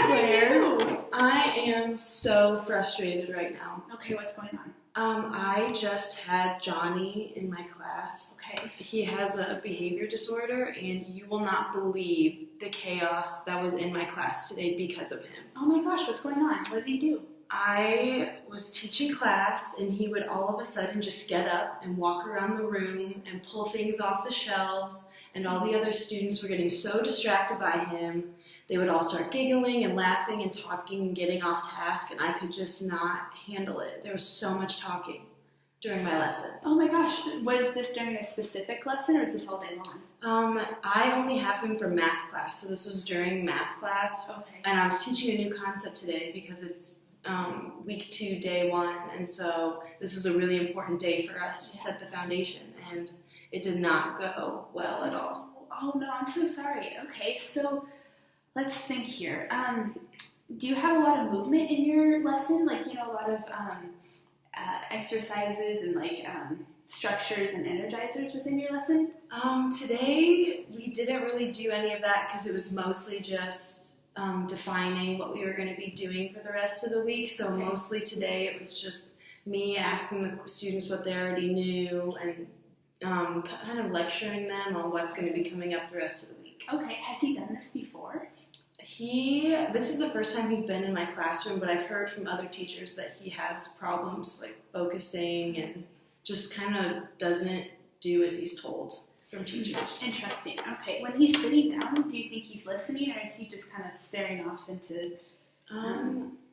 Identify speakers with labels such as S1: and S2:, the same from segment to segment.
S1: Hi,
S2: Claire. I am so frustrated right now.
S1: Okay, what's going on?
S2: I just had Johnny in my class.
S1: Okay.
S2: He has a behavior disorder, and you will not believe the chaos that was in my class today because of him.
S1: Oh my gosh, what's going on? What did he do?
S2: I was teaching class, and he would all of a sudden just get up and walk around the room and pull things off the shelves, and all the other students were getting so distracted by him. They would all start giggling and laughing and talking and getting off task, and I could just not handle it. There was so much talking during my lesson.
S1: Oh my gosh, was this during a specific lesson or is this all day long?
S2: I only have him for math class, so this was during math class.
S1: Okay.
S2: And I was teaching a new concept today because it's week 2, day 1, and so this was a really important day for us to set the foundation, and it did not go well at all.
S1: Oh no, I'm so sorry. Okay, so let's think here. Do you have a lot of movement in your lesson? Like, a lot of exercises and structures and energizers within your lesson?
S2: Today we didn't really do any of that because it was mostly just defining what we were going to be doing for the rest of the week. So mostly today it was just me asking the students what they already knew and kind of lecturing them on what's going to be coming up the rest of the week.
S1: Okay, has he done this before?
S2: This is the first time he's been in my classroom, but I've heard from other teachers that he has problems like focusing and just kind of doesn't do as he's told from teachers.
S1: Interesting. Okay, when he's sitting down, do you think he's listening or is he just kind of staring off into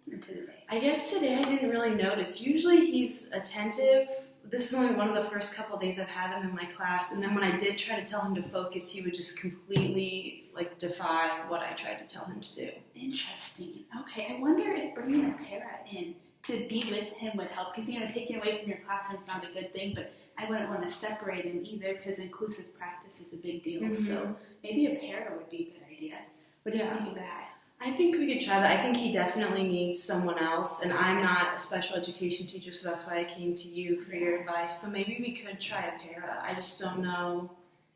S1: the day?
S2: I guess today I didn't really notice. Usually he's attentive. This is only one of the first couple of days I've had him in my class, and then when I did try to tell him to focus, he would just completely defy what I tried to tell him to do.
S1: Interesting. Okay, I wonder if bringing a para in to be with him would help, because taking away from your classroom is not a good thing, but I wouldn't want to separate him either because inclusive practice is a big deal. Mm-hmm. So maybe a para would be a good idea. What do you think of that?
S2: I think we could try that. I think he definitely needs someone else, and I'm not a special education teacher, so that's why I came to you for your advice. So maybe we could try a para. I just don't know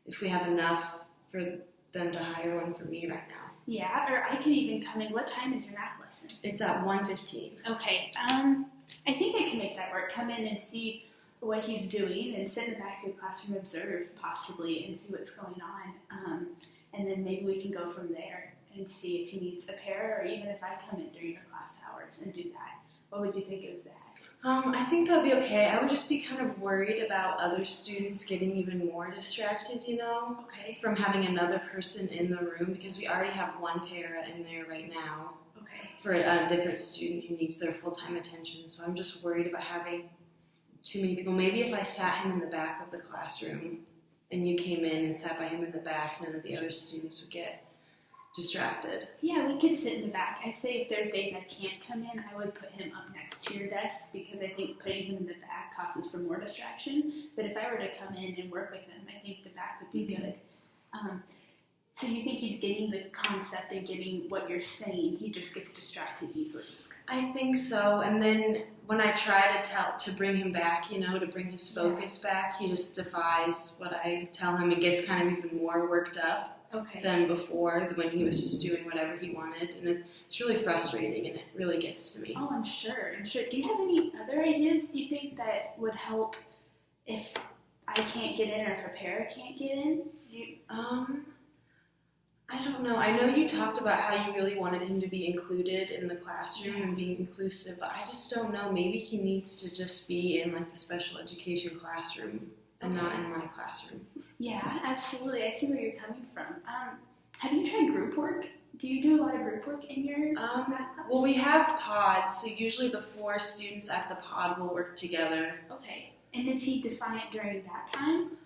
S2: if we have enough for them to hire one for me right now.
S1: Yeah, or I can even come in. What time is your math lesson?
S2: It's at 1:15.
S1: Okay. I think I can make that work. Come in and see what he's doing and sit in the back of the classroom, observe possibly, and see what's going on. And then maybe we can go from there and see if he needs a para, or even if I come in during your class hours and do that. What would you think of that?
S2: I think that would be okay. I would just be kind of worried about other students getting even more distracted,
S1: Okay.
S2: from having another person in the room, because we already have one para in there right now.
S1: Okay.
S2: For a different student who needs their full-time attention. So I'm just worried about having too many people. Maybe if I sat him in the back of the classroom and you came in and sat by him in the back, none of the other students would get distracted.
S1: Yeah, we could sit in the back. I'd say if there's days I can't come in, I would put him up next to your desk, because I think putting him in the back causes for more distraction. But if I were to come in and work with him, I think the back would be good. So you think he's getting the concept and getting what you're saying, he just gets distracted easily?
S2: I think so. And then when I try to bring him back, to bring his focus back, he just defies what I tell him and gets kind of even more worked up than before, when he was just doing whatever he wanted. And it's really frustrating, and it really gets to me.
S1: Oh, I'm sure. Do you have any other ideas you think that would help if I can't get in, or if a para can't get in?
S2: I don't know. I know you talked about how you really wanted him to be included in the classroom and being inclusive, but I just don't know. Maybe he needs to just be in the special education classroom and not in my classroom.
S1: Yeah, absolutely. I see where you're coming from. Have you tried group work? Do you do a lot of group work in your math class?
S2: Well, we have pods, so usually the 4 students at the pod will work together.
S1: Okay. And is he defiant during that time?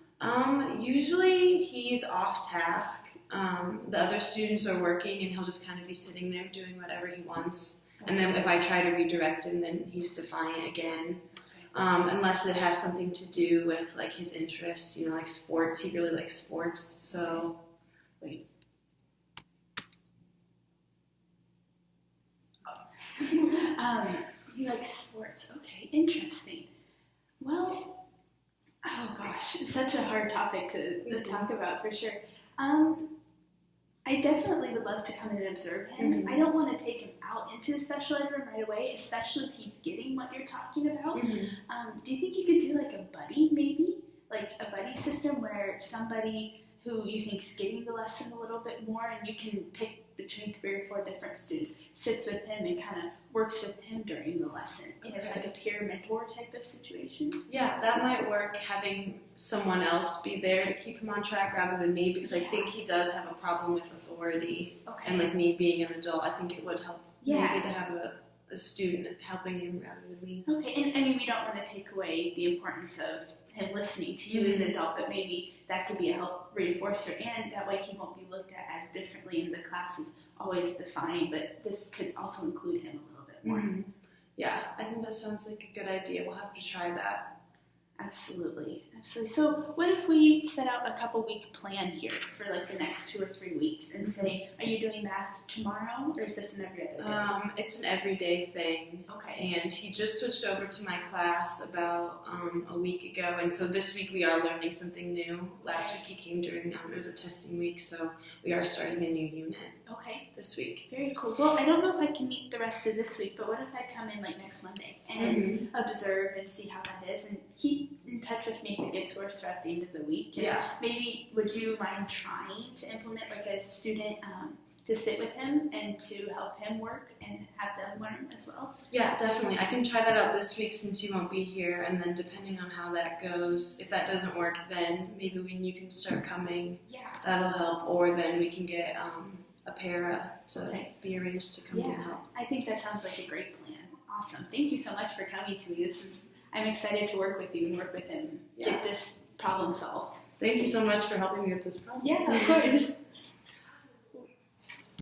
S2: Usually he's off task. The other students are working, and he'll just kind of be sitting there doing whatever he wants. Okay. And then if I try to redirect him, then he's defiant again. Okay. Unless it has something to do with his interests, like sports. He really likes sports. So, wait.
S1: He likes sports. Okay, interesting. Well, oh gosh, it's such a hard topic to talk about for sure. I definitely would love to come in and observe him.
S2: Mm-hmm.
S1: I don't want to take him out into the special ed room right away, especially if he's getting what you're talking about.
S2: Mm-hmm.
S1: Do you think you could do like a buddy, maybe? Like a buddy system where somebody who you think is getting the lesson a little bit more, and you can pick between 3 or 4 different students, sits with him and kind of works with him during the lesson. And it's like a peer mentor type of situation.
S2: Yeah, that might work, having someone else be there to keep him on track rather than me, because I think he does have a problem with authority. And like me being an adult, I think it would help maybe to have a student helping him rather than me.
S1: Okay, and I mean, we don't want to take away the importance of him listening to you as an adult, but maybe that could be a help reinforcer, and that way he won't be looked at as differently, and the class is always defined, but this could also include him a little bit more.
S2: Mm-hmm. Yeah, I think that sounds like a good idea. We'll have to try that.
S1: Absolutely. So what if we set out a couple-week plan here for like the next 2 or 3 weeks and say, are you doing math tomorrow, or is this an every other day?
S2: It's an everyday thing.
S1: Okay.
S2: And he just switched over to my class about a week ago, and so this week we are learning something new. Last week he came during, it was a testing week, so we are starting a new unit.
S1: Okay.
S2: This week.
S1: Very cool. Well, I don't know if I can meet the rest of this week, but what if I come in like next Monday and observe and see how that is, and keep in touch with me if it gets worse throughout the end of the week. And maybe would you mind trying to implement like a student to sit with him and to help him work and have them learn as well?
S2: Yeah, definitely. I can try that out this week since you won't be here, and then depending on how that goes, if that doesn't work, then maybe when you can start coming, that'll help, or then we can get a para to be arranged to come in and help.
S1: I think that sounds like a great plan. Awesome. Thank you so much for coming to me. I'm excited to work with you and work with him, get this problem solved.
S2: Thank you so much for helping me with this problem.
S1: Yeah, of course.